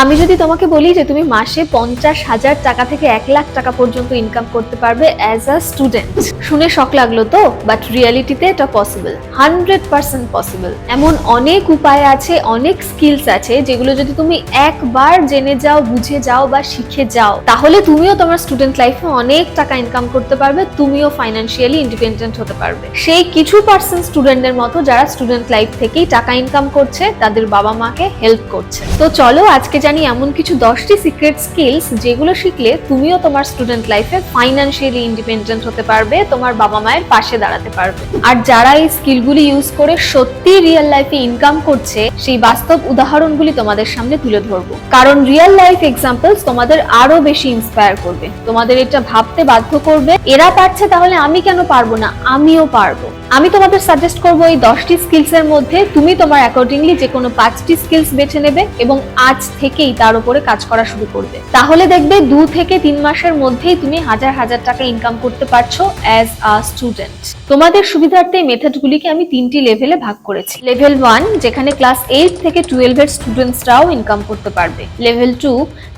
আমি যদি তোমাকে বলি যে তুমি মাসে 50,000 টাকা থেকে 1 লাখ টাকা পর্যন্ত ইনকাম করতে পারবে অ্যাজ আ স্টুডেন্ট, শুনে শক লাগলো তো? বাট রিয়ালিটিতে এটা পসিবল, 100% পসিবল। এমন অনেক উপায় আছে, অনেক স্কিলস আছে যেগুলো যদি তুমি একবার জেনে যাও, বুঝে যাও বা শিখে যাও, তাহলে তুমিও তোমার স্টুডেন্ট লাইফে অনেক টাকা ইনকাম করতে পারবে, তুমিও ফাইন্যান্সিয়ালি ইন্ডিপেন্ডেন্ট হতে পারবে। সেই কিছু পার্সেন্ট স্টুডেন্টদের মতো যারা স্টুডেন্ট লাইফ থেকেই টাকা ইনকাম করছে, তাদের বাবা মাকে হেল্প করছে। তো চলো আজকে জানি এমন কিছু 10টি সিক্রেট স্কিলস যেগুলো শিখলে তুমিও তোমার স্টুডেন্ট লাইফে ফাইন্যান্সিয়ালি ইন্ডিপেন্ডেন্ট হতে পারবে, তোমার বাবা মায়ের পাশে দাঁড়াতে পারবে। আর যারা এই স্কিলগুলি ইউজ করে সত্যি রিয়েল লাইফে ইনকাম করছে, সেই বাস্তব উদাহরণগুলি তোমাদের সামনে তুলে ধরবো। কারণ রিয়েল লাইফ এক্সাম্পলস তোমাদের আরো বেশি ইন্সপায়ার করবে, তোমাদের এটা ভাবতে বাধ্য করবে, এরা পারছে তাহলে আমি কেন পারবো না, আমিও পারবো। আমি তোমাদের সাজেস্ট করবো এই 10টি স্কিলস এর মধ্যে তুমি তোমার অ্যাকর্ডিংলি যে কোনো 5টি স্কিলস বেছে নেবে এবং আজ থেকেই তার উপরে কাজ করা শুরু করবে। তাহলে দেখবে 2 থেকে 3 মাসের মধ্যেই তুমি হাজার হাজার টাকা ইনকাম করতে পারছো অ্যাজ আ স্টুডেন্ট। তোমাদের সুবিধার্থে এই মেথডগুলিকে আমি 3টি লেভেলে ভাগ করেছি। লেভেল 1 যেখানে ক্লাস 8 থেকে 12 এর স্টুডেন্টসরাও ইনকাম করতে পারবে। লেভেল 2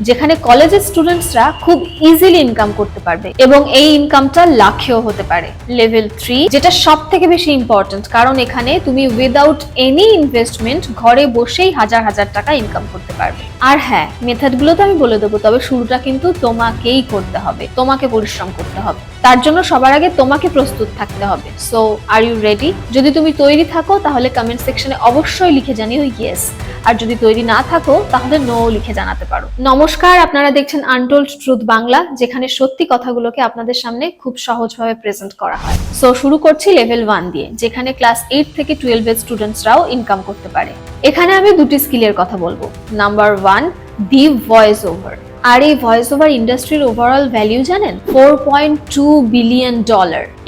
যেখানে কলেজের স্টুডেন্টসরা খুব ইজিলি ইনকাম করতে পারবে এবং এই ইনকামটা লাখেও হতে পারে। লেভেল 3 যেটা সবথেকে বেশি ইম্পর্টেন্ট, কারণ এখানে তুমি উইদাউট এনি ইনভেস্টমেন্ট ঘরে বসেই হাজার হাজার টাকা ইনকাম করতে পারবে। আর হ্যাঁ, মেথডগুলো তো আমি বলে দেবো, তবে শুরুটা কিন্তু তোমাকেই করতে হবে, তোমাকে পরিশ্রম করতে হবে। তার জন্য সবার আগে তোমাকে প্রস্তুত থাকতে হবে। So are you ready? যদি তুমি তৈরি থাকো তাহলে কমেন্ট সেকশনে অবশ্যই লিখে জানিও ইয়েস, আর যদি তৈরি না থাকো তাহলে নো লিখে জানাতে পারো। নমস্কার, আপনারা দেখছেন আনটোল্ড ট্রুথ বাংলা, যেখানে সত্যি কথাগুলোকে আপনাদের সামনে খুব সহজভাবে প্রেজেন্ট করা হয়। সো শুরু করছি লেভেল 1 দিয়ে, যেখানে ক্লাস 8 থেকে 12 এর স্টুডেন্টসরাও ইনকাম করতে পারে। এখানে আমি 2টি স্কিলের কথা বলবো। Number 1, the voice over. আর এই ভয়েস ওভার ইন্ডাস্ট্রির ওভারঅল ভ্যালু জানেন? $4.2 বিলিয়ন।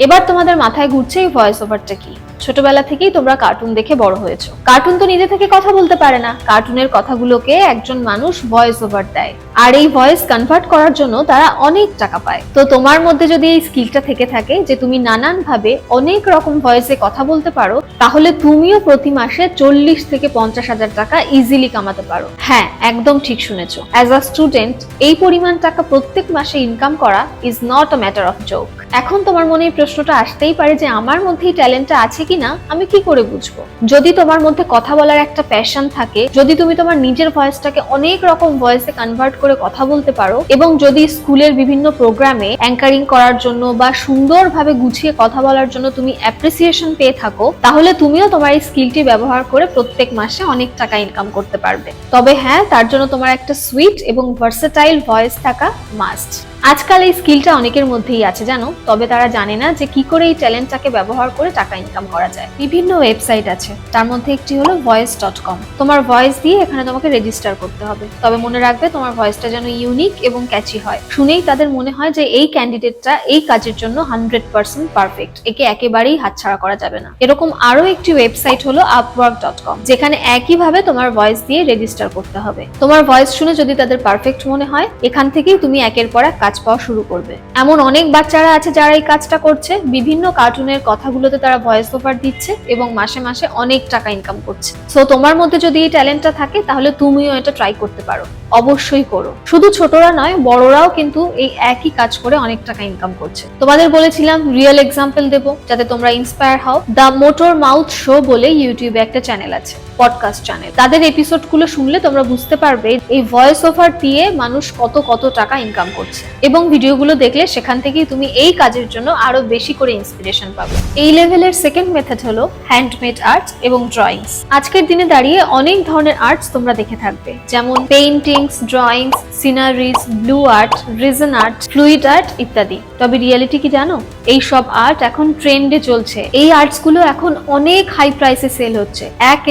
এবার তোমাদের মাথায় ঘুরছে এই ভয়েস ওভারটা কি? ছোটবেলা থেকেই তোমরা কার্টুন দেখে বড় হয়েছো। কার্টুন তো নিজে থেকে কথা বলতে পারে না, কার্টুনের কথাগুলোকে একজন মানুষ ভয়েস ওভার দেয়, আর এই ভয়েস কনভার্ট করার জন্য তারা অনেক টাকা পায়। তো তোমার মধ্যে যদি এই স্কিলটা থেকে থাকে যে তুমি নানান ভাবে অনেক রকম ভয়েসে কথা বলতে পারো, তাহলে তুমিও প্রতি মাসে 40 থেকে 50,000 টাকা ইজিলি কামাতে পারো। হ্যাঁ, একদম ঠিক শুনেছো। অ্যাজ আ স্টুডেন্ট এই পরিমাণ টাকা প্রত্যেক মাসে ইনকাম করা is not a matter of joke. এখন তোমার মনে এই প্রশ্নটা আসতেই পারে যে আমার মধ্যে এই ট্যালেন্টটা আছে কিনা আমি কি করে বুঝবো? যদি তোমার মধ্যে কথা বলার একটা প্যাশন থাকে, যদি তুমি তোমার নিজের ভয়েসটাকে অনেক রকম ভয়েসে কনভার্ট করে কথা বলতে পারো, এবং যদি স্কুলের বিভিন্ন প্রোগ্রামে অ্যাঙ্কারিং করার জন্য বা সুন্দরভাবে গুছিয়ে কথা বলার জন্য তুমি অ্যাপ্রিসিয়েশন পেয়ে থাকো, তাহলে তুমিও তোমার এই স্কিলটি ব্যবহার করে প্রত্যেক মাসে অনেক টাকা ইনকাম করতে পারবে। তবে হ্যাঁ, তার জন্য তোমার একটা সুইট এবং ভার্সেটাইল ভয়েস থাকা মাস্ট। আজকাল এই স্কিলটা অনেকের মধ্যেই আছে জানো, তবে তারা জানে না যে কি করে এই ট্যালেন্টটাকে ব্যবহার করে টাকা ইনকাম করা যায়। বিভিন্ন ওয়েবসাইট আছে, তার মধ্যে একটি হলো voice.com। তোমার ভয়েস দিয়ে এখানে তোমাকে রেজিস্টার করতে হবে, তবে মনে রাখবে তোমার ভয়েসটা যেন ইউনিক এবং ক্যাচি হয়। শুনেই তাদের মনে হয় যে এই ক্যান্ডিডেটটা এই কাজের জন্য 100% পারফেক্ট, একে একেবারেই হাতছাড়া করা যাবে না। এরকম আরো একটি ওয়েবসাইট হলো upwork.com, যেখানে একইভাবে তোমার ভয়েস দিয়ে রেজিস্টার করতে হবে। তোমার ভয়েস শুনে যদি তাদের পারফেক্ট মনে হয়, এখান থেকেই তুমি একের পর এক কাজ পাওয়া শুরু করবে। এমন অনেক বাচ্চারা আছে যারা এই কাজটা করছে, বিভিন্ন কার্টুনের কথাগুলোতে তারা ভয়েস ওভার দিচ্ছে এবং মাসে মাসে অনেক টাকা ইনকাম করছে। সো তোমার মধ্যে যদি এই ট্যালেন্টটা থাকে তাহলে তুমিও এটা ট্রাই করতে পারো, অবশ্যই করো। শুধু ছোটরা নয়, বড়রাও কিন্তু এই একই কাজ করে অনেক টাকা ইনকাম করছে। তোমাদের বলেছিলাম রিয়েল এক্সাম্পল দেবো যাতে তোমরা ইন্সপায়ার হও। দ্য মোটর মাউথ শো বলে ইউটিউবে একটা চ্যানেল আছে, পডকাস্ট চ্যানেল। তাদের এপিসোডগুলো শুনলে তোমরা বুঝতে পারবে এই ভয়েস ওভার দিয়ে মানুষ কত টাকা ইনকাম করছে, এবং ভিডিওগুলো দেখলে সেখান থেকেই তুমি এই কাজের জন্য আরো বেশি করে ইন্সপিরেশন পাবে। এই লেভেলের সেকেন্ড মেথড হলো হ্যান্ডমেড আর্টস এবং ড্রয়িংস। আজকের দিনে দাঁড়িয়ে অনেক ধরনের আর্টস তোমরা দেখে থাকবে, যেমন paintings, drawings, sceneries, blue art, reason art, fluid art ইত্যাদি। তবে রিয়েলিটি কি জানো? এই সব আর্ট এখন ট্রেন্ডে চলছে। এই আর্টস গুলো এখন অনেক হাই প্রাইসে সেল হচ্ছে।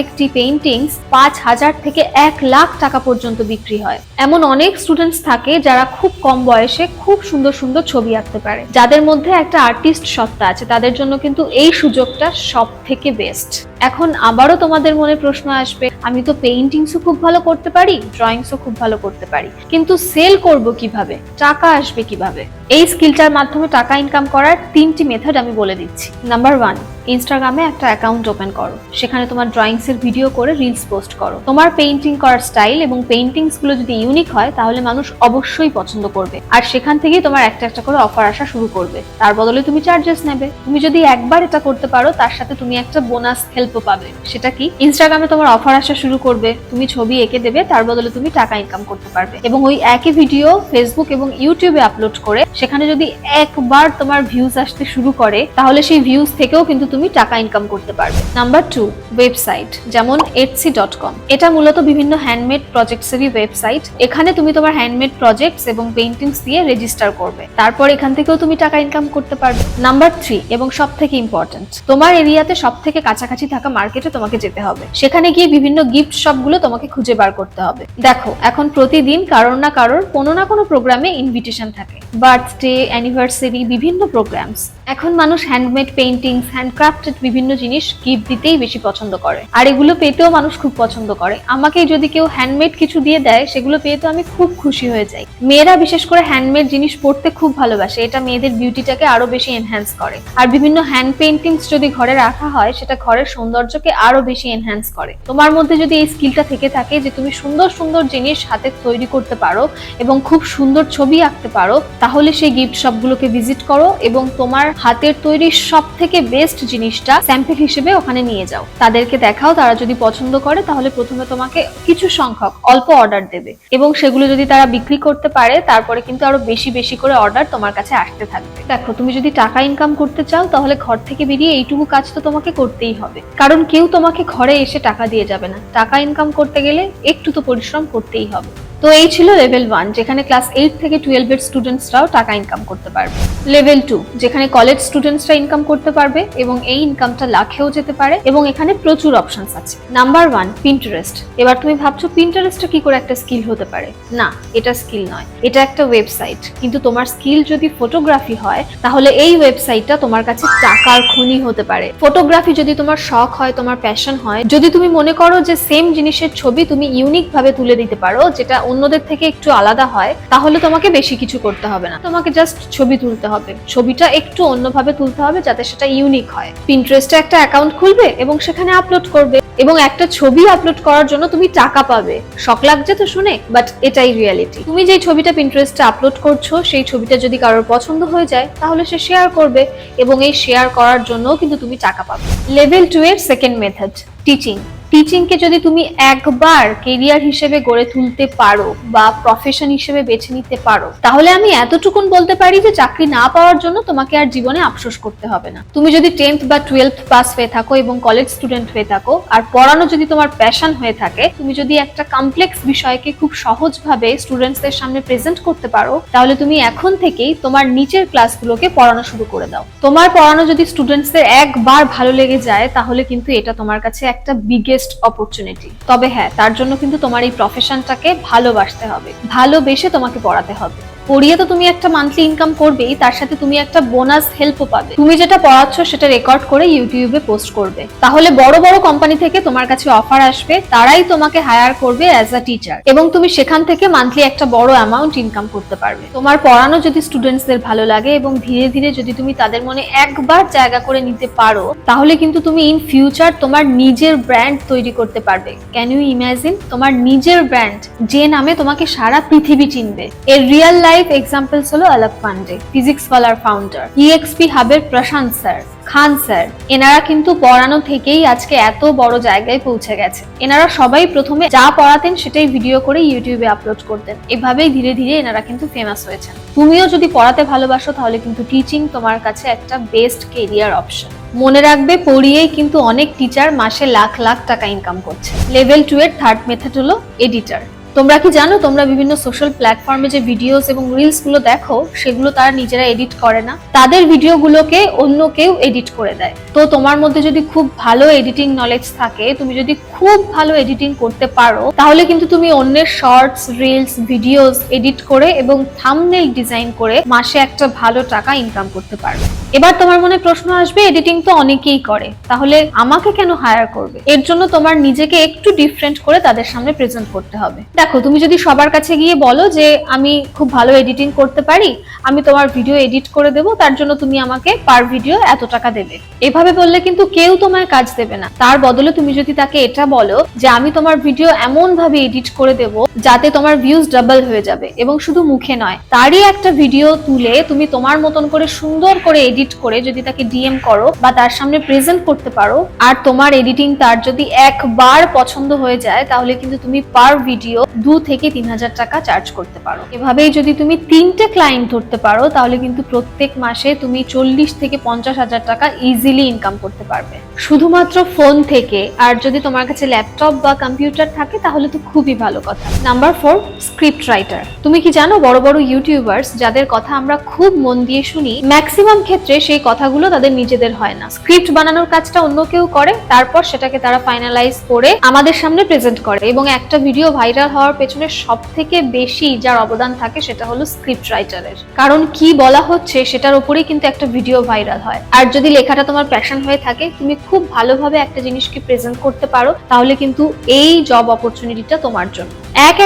একটি পেইন্টিংস 5,000 থেকে 1 লাখ টাকা পর্যন্ত বিক্রি হয়। এমন অনেক স্টুডেন্টস থাকে যারা খুব কম বয়সে খুব সুন্দর সুন্দর ছবি আঁকতে পারে। যাদের মধ্যে একটা আর্টিস্ট সত্তা আছে, তাদের জন্য কিন্তু এই সুযোগটা সব থেকে বেস্ট। এখন আবারও তোমাদের মনে প্রশ্ন আসবে, আমি তো পেইন্টিংসও খুব ভালো করতে পারি, ড্রয়িংসও খুব ভালো করতে পারি, কিন্তু সেল করব কিভাবে, টাকা আসবে কিভাবে? এই স্কিলটার মাধ্যমে টাকা ইনকাম করার 3টি মেথড আমি বলে দিচ্ছি। নাম্বার 1, ইনস্টাগ্রামে একটা অ্যাকাউন্ট ওপেন করো, সেখানে তোমার ড্রয়িংস এর ভিডিও করে রিলস পোস্ট করো। তোমার পেইন্টিং করার স্টাইল এবং পেইন্টিংস গুলো যদি ইউনিক হয় তাহলে মানুষ অবশ্যই পছন্দ করবে, আর সেখান থেকেই তোমার একটা একটা করে অফার আসা শুরু করবে। তার বদলে তুমি চার্জেস নেবে। তুমি যদি একবার এটা করতে পারো তার সাথে তুমি একটা বোনাস হেল্পও পাবে। সেটা কি? ইনস্টাগ্রামে তোমার অফার আসা শুরু করবে, তুমি ছবি এঁকে দেবে, তার বদলে তুমি টাকা ইনকাম করতে পারবে। এবং ওই একই ভিডিও ফেসবুক এবং ইউটিউবে আপলোড করে সেখানে যদি একবার তোমার ভিউজ আসতে শুরু করে তাহলে সেই ভিউজ থেকেও কিন্তু তুমি টাকা ইনকাম করতে পারবে। নাম্বার 2, ওয়েবসাইট, যেমন etsy.com। এটা মূলত বিভিন্ন হ্যান্ডমেড প্রজেক্টসেরই ওয়েবসাইট। এখানে তুমি তোমার হ্যান্ডমেড প্রজেক্টস এবং পেইন্টিংস দিয়ে রেজিস্টার করবে, তারপর এখান থেকেও তুমি টাকা ইনকাম করতে পারবে। নাম্বার 3 এবং সবথেকে ইম্পর্টেন্ট, তোমার এরিয়াতে সবথেকে কাছাকাছি থাকা মার্কেটে তোমাকে যেতে হবে। সেখানে গিয়ে বিভিন্ন গিফট শপগুলো তোমাকে খুঁজে বার করতে হবে। দেখো, এখন প্রতিদিন কারোর না কারোর কোনো না কোনো প্রোগ্রামে ইনভিটেশন থাকে, বার্থডে, অ্যানিভার্সারি, বিভিন্ন প্রোগ্রামস। এখন মানুষ হ্যান্ডমেড পেইন্টিংস, হ্যান্ডক্রাফটেড বিভিন্ন জিনিস গিফট দিতেই বেশি পছন্দ করে, আর এগুলো পেতেও মানুষ খুব পছন্দ করে। আমাকে যদি কেউ হ্যান্ডমেড কিছু দিয়ে দেয় সেগুলো পেয়ে তো আমি খুব খুশি হয়ে যাই। মেয়েরা বিশেষ করে হ্যান্ডমেড জিনিস পড়তে খুব ভালোবাসে, এটা মেয়েদের বিউটিটাকে আরো বেশি এনহ্যান্স করে। আর বিভিন্ন হ্যান্ড পেইন্টিংস যদি ঘরে রাখা হয় সেটা ঘরের সৌন্দর্যকে আরো বেশি এনহ্যান্স করে। তোমার মধ্যে যদি এই স্কিলটা থেকে থাকে যে তুমি সুন্দর সুন্দর জিনিস হাতে তৈরি করতে পারো এবং খুব সুন্দর ছবি আঁকতে পারো, তাহলে সেই গিফট শপগুলোকে ভিজিট করো এবং তোমার হাতের তৈরি সব থেকে বেস্ট জিনিসটা স্যাম্পল হিসেবে ওখানে নিয়ে যাও, তাদেরকে দেখাও। তারা যদি পছন্দ করে তাহলে প্রথমে তোমাকে কিছু সংখ্যক অল্প অর্ডার দেবে এবং সেগুলো যদি তারা বিক্রি করতে পারে তারপরে কিন্তু আরো বেশি বেশি করে অর্ডার তোমার কাছে আসতে থাকবে। দেখো, তুমি যদি টাকা ইনকাম করতে চাও তাহলে ঘর থেকে বেরিয়ে এইটুকু কাজ তো তোমাকে করতেই হবে, কারণ কেউ তোমাকে ঘরে এসে টাকা দিয়ে যাবে না। টাকা ইনকাম করতে গেলে একটু তো পরিশ্রম করতেই হবে। তো এই ছিল লেভেল 1, যেখানে ক্লাস 8 থেকে 12 এর স্টুডেন্টসরাও টাকা ইনকাম করতে পারবে। লেভেল 2, যেখানে কলেজ স্টুডেন্টসরা ইনকাম করতে পারবে এবং এই ইনকামটা লাখেও যেতে পারে এবং এখানে প্রচুর অপশনস আছে। Number 1, Pinterest. এবার তুমি ভাবছো পিন্টারেস্টটা কি করে একটা স্কিল হতে পারে? না, এটা স্কিল নয়, এটা একটা ওয়েবসাইট। কিন্তু তোমার স্কিল যদি ফটোগ্রাফি হয় তাহলে এই ওয়েবসাইটটা তোমার কাছে টাকার খনি হতে পারে। ফটোগ্রাফি যদি তোমার শখ হয়, তোমার প্যাশন হয়, যদি তুমি মনে করো যে সেম জিনিসের ছবি তুমি ইউনিক ভাবে তুলে দিতে পারো যেটা অন্যদের থেকে একটু আলাদা হয়, তাহলে তোমাকে বেশি কিছু করতে হবে না, তোমাকে জাস্ট ছবি তুলতে হবে। ছবিটা একটু অন্যভাবে তুলতে হবে যাতে সেটা ইউনিক হয়। পিন্টারেস্টে একটা অ্যাকাউন্ট খুলবে এবং সেখানে আপলোড করবে, এবং একটা ছবি আপলোড করার জন্য তুমি টাকা পাবে। শখ লাগছে তো শুনে, বাট এটাই রিয়েলিটি। তুমি যেই ছবিটা পিন্টারেস্টে আপলোড করছো সেই ছবিটা যদি কারোর পছন্দ হয়ে যায় তাহলে সে শেয়ার করবে এবং এই শেয়ার করার জন্য কিন্তু তুমি টাকা পাবে। লেভেল 2 এর সেকেন্ড মেথড, টিচিং। টিচিংকে যদি তুমি একবার কেরিয়ার হিসেবে গড়ে তুলতে পারো বা প্রফেশন হিসেবে বেছে নিতে পারো, তাহলে আমি এতটুকুন বলতে পারি যে চাকরি না পাওয়ার জন্য তোমাকে আর জীবনে আফসোস করতে হবে না। তুমি যদি 10th বা 12th পাস হয়ে থাকো এবং কলেজ স্টুডেন্ট হয়ে থাকো আর পড়ানো যদি তোমার প্যাশন হয়ে থাকে, তুমি যদি একটা কমপ্লেক্স বিষয়কে খুব সহজভাবে স্টুডেন্টসদের সামনে প্রেজেন্ট করতে পারো, তাহলে তুমি এখন থেকেই তোমার নিচের ক্লাসগুলোকে পড়ানো শুরু করে দাও। তোমার পড়ানো যদি স্টুডেন্টসদের একবার ভালো লেগে যায় তাহলে কিন্তু এটা তোমার কাছে একটা বিগেস্ট অপরচুনিটি। তবে হ্যাঁ, তার জন্য কিন্তু তোমার এই প্রফেশনটাকে ভালোবাসতে হবে, ভালোবেসে তোমাকে পড়াতে হবে। পড়িয়ে তো তুমি একটা মান্থলি ইনকাম করবেই, তার সাথে তুমি একটা বোনাস হেল্পও পাবে। তুমি যেটা পড়াচ্ছ সেটা রেকর্ড করে ইউটিউবে পোস্ট করবে, তাহলে বড় বড় কোম্পানি থেকে তোমার কাছে অফার আসবে, তারাই তোমাকে হায়ার করবে অ্যাজ আ টিচার এবং তুমি সেখান থেকে মান্থলি একটা বড় অ্যামাউন্ট ইনকাম করতে পারবে। তোমার পড়ানো যদি স্টুডেন্টসদের ভালো লাগে এবং ধীরে ধীরে যদি তুমি তাদের মনে একবার জায়গা করে নিতে পারো, তাহলে কিন্তু তুমি ইন ফিউচার তোমার নিজের ব্র্যান্ড তৈরি করতে পারবে। ক্যান ইউ ইমাজিন তোমার নিজের ব্র্যান্ড, যে নামে তোমাকে সারা পৃথিবী চিনবে। এর রিয়েল লাইফ এক্সাম্পলস হলো অলক পান্ডে, ফিজিক্স ওয়ালার ফাউন্ডার, ইএক্সপি হাবের প্রশান্ত স্যার, খান স্যার। এনারা কিন্তু পড়ানো থেকেই আজকে এত বড় জায়গায় পৌঁছে গেছে। এনারা সবাই প্রথমে যা পড়াতেন সেটাই ভিডিও করে ইউটিউবে আপলোড করতেন, এভাবেই ধীরে ধীরে এনারা কিন্তু ফেমাস হয়েছেন। তুমিও যদি পড়াতে ভালোবাসো তাহলে কিন্তু টিচিং তোমার কাছে একটা বেস্ট কেরিয়ার অপশন। মনে রাখবে, পড়িয়েই কিন্তু অনেক টিচার মাসে লাখ লাখ টাকা ইনকাম করছে। লেভেল 2 এর থার্ড মেথড হলো এডিটর। তোমরা কি জানো, তোমরা বিভিন্ন সোশ্যাল প্ল্যাটফর্মে যে ভিডিওস এবং রিলস গুলো দেখো সেগুলো তারা নিজেরা এডিট করে না, তাদের ভিডিওগুলোকে অন্য কেউ এডিট করে দেয়। তো তোমার মধ্যে যদি খুব ভালো এডিটিং নলেজ থাকে, তুমি যদি খুব খুব ভালো এডিটিং করতে পারো, তাহলে কিন্তু তুমি অন্যের শর্টস, রিলস, ভিডিওস এডিট করে এবং থাম্বনেল ডিজাইন করে মাসে একটা ভালো টাকা ইনকাম করতে পারবে। এবার তোমার মনে প্রশ্ন আসবে, এডিটিং তো অনেকেই করে, তাহলে আমাকে কেন হায়ার করবে? এর জন্য তোমার নিজেকে একটু ডিফারেন্ট করে তাদের সামনে প্রেজেন্ট করতে হবে। দেখো, তুমি যদি সবার কাছে গিয়ে বলো যে আমি খুব ভালো এডিটিং করতে পারি, আমি তোমার ভিডিও এডিট করে দেবো, তার জন্য তুমি আমাকে পার ভিডিও এত টাকা দেবে, এভাবে বললে কিন্তু কেউ তোমায় কাজ দেবে না। তার বদলে তুমি যদি তাকে এটা বলো যে আমি তোমার ভিডিও এমন ভাবে এডিট করে দেবো যাতে তোমার ভিউজ ডাবল হয়ে যাবে, এবং শুধু মুখে নয়, তারই একটা ভিডিও তুলে তুমি তোমার মতন করে সুন্দর করে এডিট করে যদি তাকে ডিএম করো বা তার সামনে প্রেজেন্ট করতে পারো, আর তোমার এডিটিং তার যদি একবার পছন্দ হয়ে যায়, তাহলে কিন্তু তুমি পার ভিডিও 2 থেকে 3,000 টাকা চার্জ করতে পারো। এভাবেই যদি তুমি 3টে ক্লায়েন্ট ধরতে পারো, তাহলে কিন্তু প্রত্যেক মাসে তুমি 40 থেকে 50,000 টাকা ইজিলি ইনকাম করতে পারবে, শুধুমাত্র ফোন থেকে। আর যদি তোমার কাছে ল্যাপটপ বা কম্পিউটার থাকে তাহলে তো খুবই ভালো কথা। Number 4, script writer. তুমি কি জানো, বড় বড় ইউটিউবার্স যাদের কথা আমরা খুব মন দিয়ে শুনি, ম্যাক্সিমাম ক্ষেত্রে সেই কথাগুলো তাদের নিজেদের হয় না। স্ক্রিপ্ট বানানোর কাজটা অন্য কেউ করে, তারপর সেটাকে তারা ফাইনালাইজ করে আমাদের সামনে প্রেজেন্ট করে, এবং একটা ভিডিও ভাইরাল হওয়ার পেছনে সব থেকে বেশি যার অবদান থাকে সেটা হলো স্ক্রিপ্ট রাইটারের। কারণ কি বলা হচ্ছে সেটার উপরেই কিন্তু একটা ভিডিও ভাইরাল হয়। আর যদি লেখাটা তোমার প্যাশন হয়ে থাকে, তুমি খুব ভালোভাবে একটা জিনিসকে প্রেজেন্ট করতে পারো, তাহলে কিন্তু এই জব অপরচুনিটিটা তোমার জন্য।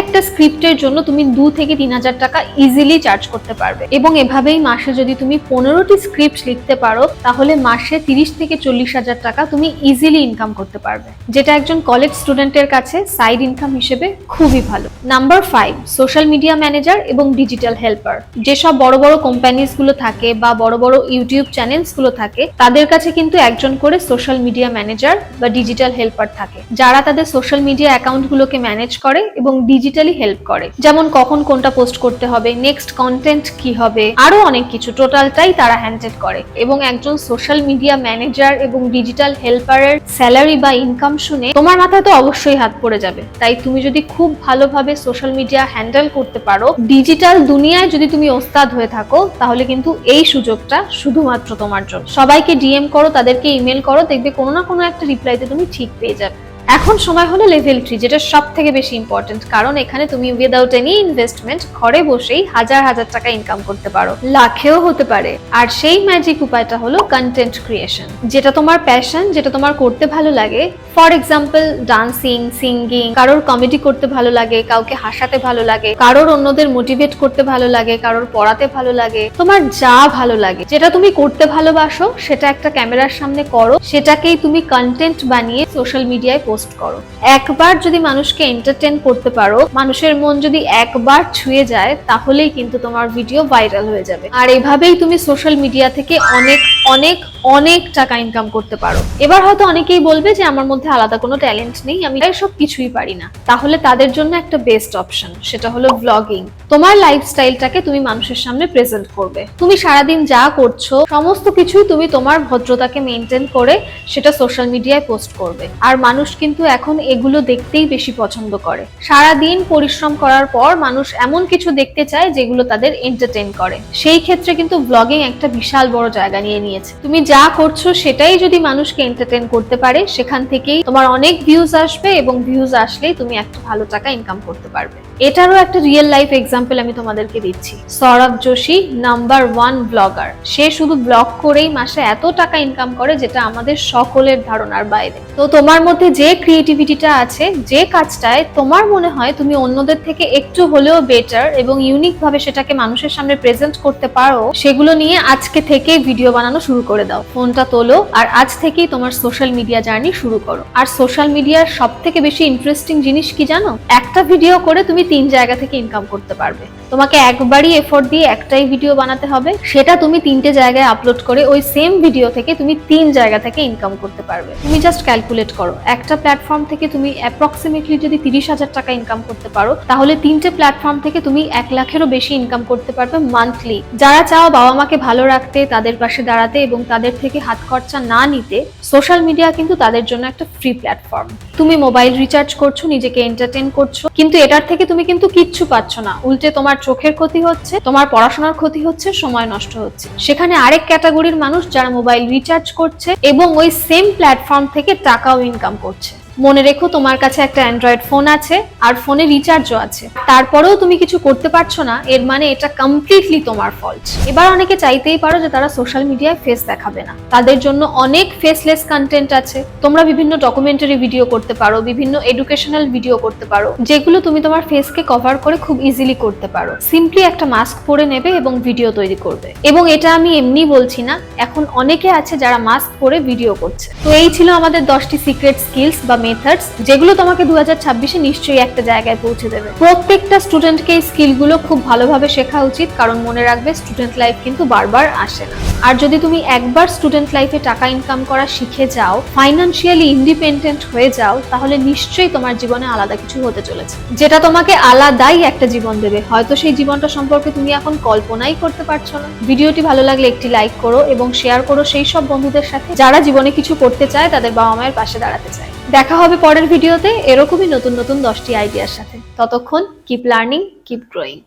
একটা স্ক্রিপ্টের জন্য তুমি 2 থেকে 3,000 টাকা ইজিলি চার্জ করতে পারবে, এবং এভাবেই মাসে যদি তুমি 15টি স্ক্রিপ্ট লিখতে পারো, তাহলে মাসে 30 থেকে 40,000 টাকা তুমি ইজিলি ইনকাম করতে পারবে, যেটা একজন কলেজ স্টুডেন্টের কাছে সাইড ইনকাম হিসেবে খুবই ভালো। নাম্বার 5, সোশ্যাল মিডিয়া ম্যানেজার এবং ডিজিটাল হেল্পার। যেসব বড় বড় কোম্পানিজ গুলো থাকে বা বড় বড় ইউটিউব চ্যানেলস গুলো থাকে, তাদের কাছে কিন্তু একজন করে সোশ্যাল মিডিয়া ম্যানেজার বা ডিজিটাল হেল্পার থাকে, যারা তাদের সোশ্যাল মিডিয়া অ্যাকাউন্ট গুলোকে ম্যানেজ করে এবং ডিজিটালি হেল্প করে, যেমন কখন কোনটা পোস্ট করতে হবে, নেক্সট কন্টেন্ট কি হবে, আরো অনেক কিছু টোটালটাই তারা হ্যান্ডেল করে। এবং একজন সোশ্যাল মিডিয়া ম্যানেজার এবং ডিজিটাল হেল্পারের স্যালারি বা ইনকাম শুনে তোমার মাথায় তো অবশ্যই হাত পড়ে যাবে। তাই তুমি যদি খুব ভালোভাবে সোশ্যাল মিডিয়া হ্যান্ডেল করতে পারো, ডিজিটাল দুনিয়ায় যদি তুমি ওস্তাদ হয়ে থাকো, তাহলে কিন্তু এই সুযোগটা শুধুমাত্র তোমার জন্য। সবাইকে ডিএম করো, তাদেরকে ইমেল করো, দেখবে কোনো না কোনো একটা রিপ্লাইতে তুমি ঠিক পেয়ে যাবে। এখন সময় হলো লেভেল 3, যেটা সব থেকে বেশি ইম্পর্টেন্ট, কারণ এখানে তুমি উইদাউট এনি ইনভেস্টমেন্ট ঘরে বসেই হাজার হাজার টাকা ইনকাম করতে পারো, লাখেও হতে পারে। আর সেই ম্যাজিক উপায়টা হলো কন্টেন্ট ক্রিয়েশন, যেটা তোমার প্যাশন, যেটা তোমার করতে ভালো লাগে। ফর এক্সাম্পল, ডান্সিং, সিঙ্গিং, কারোর কমেডি করতে ভালো লাগে, কাউকে হাসাতে ভালো লাগে, কারোর অন্যদের মোটিভেট করতে ভালো লাগে, কারোর পড়াতে ভালো লাগে, তোমার যা ভালো লাগে, যেটা তুমি করতে ভালোবাসো, সেটা একটা ক্যামেরার সামনে করো, সেটাকেই তুমি কন্টেন্ট বানিয়ে সোশ্যাল মিডিয়ায় পোস্ট করো। একবার যদি মানুষকে এন্টারটেইন করতে পারো, মানুষের মন যদি একবার ছুঁয়ে যায়, তাহলেই কিন্তু তোমার ভিডিও ভাইরাল হয়ে যাবে। আর এভাবেই তুমি সোশ্যাল মিডিয়া থেকে অনেক অনেক অনেক টাকা ইনকাম করতে পারো। এবার হয়তো অনেকেই বলবে যে আমার মধ্যে আলাদা কোনো ট্যালেন্ট নেই, আমি সব কিছুই পারি না। তাহলে তাদের জন্য একটা বেস্ট অপশন, সেটা হলো ব্লগিং। তোমার লাইফস্টাইলটাকে তুমি মানুষের সামনে প্রেজেন্ট করবে। তুমি সারাদিন যা করছো সমস্ত কিছুই তুমি তোমার ভদ্রতাকে মেনটেন করে সেটা সোশ্যাল মিডিয়ায় পোস্ট করবে। আর মানুষ কিন্তু এখন এগুলো দেখতেই বেশি পছন্দ করে। সারাদিন পরিশ্রম করার পর মানুষ এমন কিছু দেখতে চায় যেগুলো তাদের এন্টারটেইন করে। সেই ক্ষেত্রে কিন্তু ব্লগিং একটা বিশাল বড় জায়গা নিয়ে নিয়েছে। তুমি যা করছো সেটাই যদি মানুষকে এন্টারটেইন করতে পারে, সেখান থেকেই তোমার অনেক ভিউজ আসবে, এবং ভিউজ আসলেই তুমি একটা ভালো টাকা ইনকাম করতে পারবে। এটারও একটা রিয়েল লাইফ এক্সাম্পল আমি তোমাদেরকে দিচ্ছি। Sourav Joshi number 1 blogger. সে শুধু ব্লগ করেই মাসে এত টাকা ইনকাম করে, যেটা আমাদের সকলের ধারণার বাইরে। তো তোমার মধ্যে যে ক্রিয়েটিভিটিটা আছে, যে কাজটায় তোমার মনে হয় তুমি অন্যদের থেকে একটু হলেও বেটার এবং ইউনিক ভাবে সেটাকে মানুষের সামনে প্রেজেন্ট করতে পারো, সেগুলো নিয়ে আজকে থেকে ভিডিও বানানো শুরু করে দাও। ফোনটা তোলো আর আজ থেকেই তোমার সোশ্যাল মিডিয়া জার্নি শুরু করো। আর সোশ্যাল মিডিয়ার সব থেকে বেশি ইন্টারেস্টিং জিনিস কি জানো? একটা ভিডিও করে তুমি 3 জায়গা থেকে ইনকাম করতে পারবে। তোমাকে একবারই এফোর্ট দিয়ে একটাই ভিডিও বানাতে হবে, সেটা তুমি 3টে জায়গায় আপলোড করে ওই সেম ভিডিও থেকে তুমি 3 জায়গা থেকে ইনকাম করতে পারবে। তুমি জাস্ট ক্যালকুলেট করো, একটা প্ল্যাটফর্ম থেকে তুমি অ্যাপ্রক্সিমেটলি যদি 30,000 টাকা ইনকাম করতে পারো, তাহলে 3টে প্ল্যাটফর্ম থেকে তুমি 1 লাখেরও বেশি ইনকাম করতে পারবে মান্থলি। যারা চাও বাবা মাকে ভালো রাখতে, তাদের পাশে দাঁড়াতে এবং তাদের থেকে হাত খরচা না নিতে, সোশ্যাল মিডিয়া কিন্তু তাদের জন্য একটা ফ্রি প্ল্যাটফর্ম। তুমি মোবাইল রিচার্জ করছো, নিজেকে এন্টারটেইন করছো, কিন্তু এটার থেকে তুমি কিন্তু কিচ্ছু পাচ্ছ না। উল্টে তোমার চোখের ক্ষতি হচ্ছে, তোমার পড়াশোনার ক্ষতি হচ্ছে, সময় নষ্ট হচ্ছে। সেখানে আরেক ক্যাটাগরির মানুষ যারা মোবাইল রিচার্জ করছে এবং ওই সেম প্ল্যাটফর্ম থেকে টাকাও ইনকাম করছে। মনে রেখো তোমার কাছে একটা অ্যান্ড্রয়েড ফোন আছে আর ফোনে রিচার্জও আছে, তারপরেও তুমি কিছু করতে পারছো না, এর মানে এটা কমপ্লিটলি তোমার ফল্ট। এবার অনেকে চাইতেই পারো যে তারা সোশ্যাল মিডিয়ায় ফেস দেখাবে না, তাদের জন্য অনেক ফেসলেস কন্টেন্ট আছে। তোমরা বিভিন্ন ডকুমেন্টারি ভিডিও করতে পারো, বিভিন্ন এডুকেশনাল ভিডিও করতে পারো, যেগুলো তুমি তোমার ফেসকে কভার করে খুব ইজিলি করতে পারো। সিম্পলি একটা মাস্ক পরে নেবে এবং ভিডিও তৈরি করবে। এবং এটা আমি এমনি বলছি না, এখন অনেকে আছে যারা মাস্ক পরে ভিডিও করছে। তো এই ছিল আমাদের 10টি সিক্রেট স্কিলস বা মেথডস, যেগুলো তোমাকে 2026-এ নিশ্চয়ই একটা জায়গায় পৌঁছে দেবে। প্রত্যেকটা স্টুডেন্টকে এই স্কিলগুলো খুব ভালোভাবে শেখা উচিত, কারণ মনে রাখবে স্টুডেন্ট লাইফ কিন্তু বারবার আসে না। আর যদি তুমি একবার স্টুডেন্ট লাইফে টাকা ইনকাম করা শিখে যাও, ফাইন্যান্সিয়ালি ইন্ডিপেন্ডেন্ট হয়ে যাও, তাহলে নিশ্চয়ই তোমার জীবনে আলাদা কিছু হতে চলেছে, যেটা তোমাকে আলাদাই একটা জীবন দেবে। হয়তো সেই জীবনটা সম্পর্কে তুমি এখন কল্পনাই করতে পারছো না। ভিডিওটি ভালো লাগলে একটি লাইক করো এবং শেয়ার করো সেই সব বন্ধুদের সাথে যারা জীবনে কিছু করতে চায়, তাদের বাবা মায়ের পাশে দাঁড়াতে চায়। দেখা হবে পরের ভিডিওতে এরকমই নতুন নতুন 10টি আইডিয়ার সাথে। ততক্ষণ কিপ লার্নিং, কিপ গ্রোয়িং।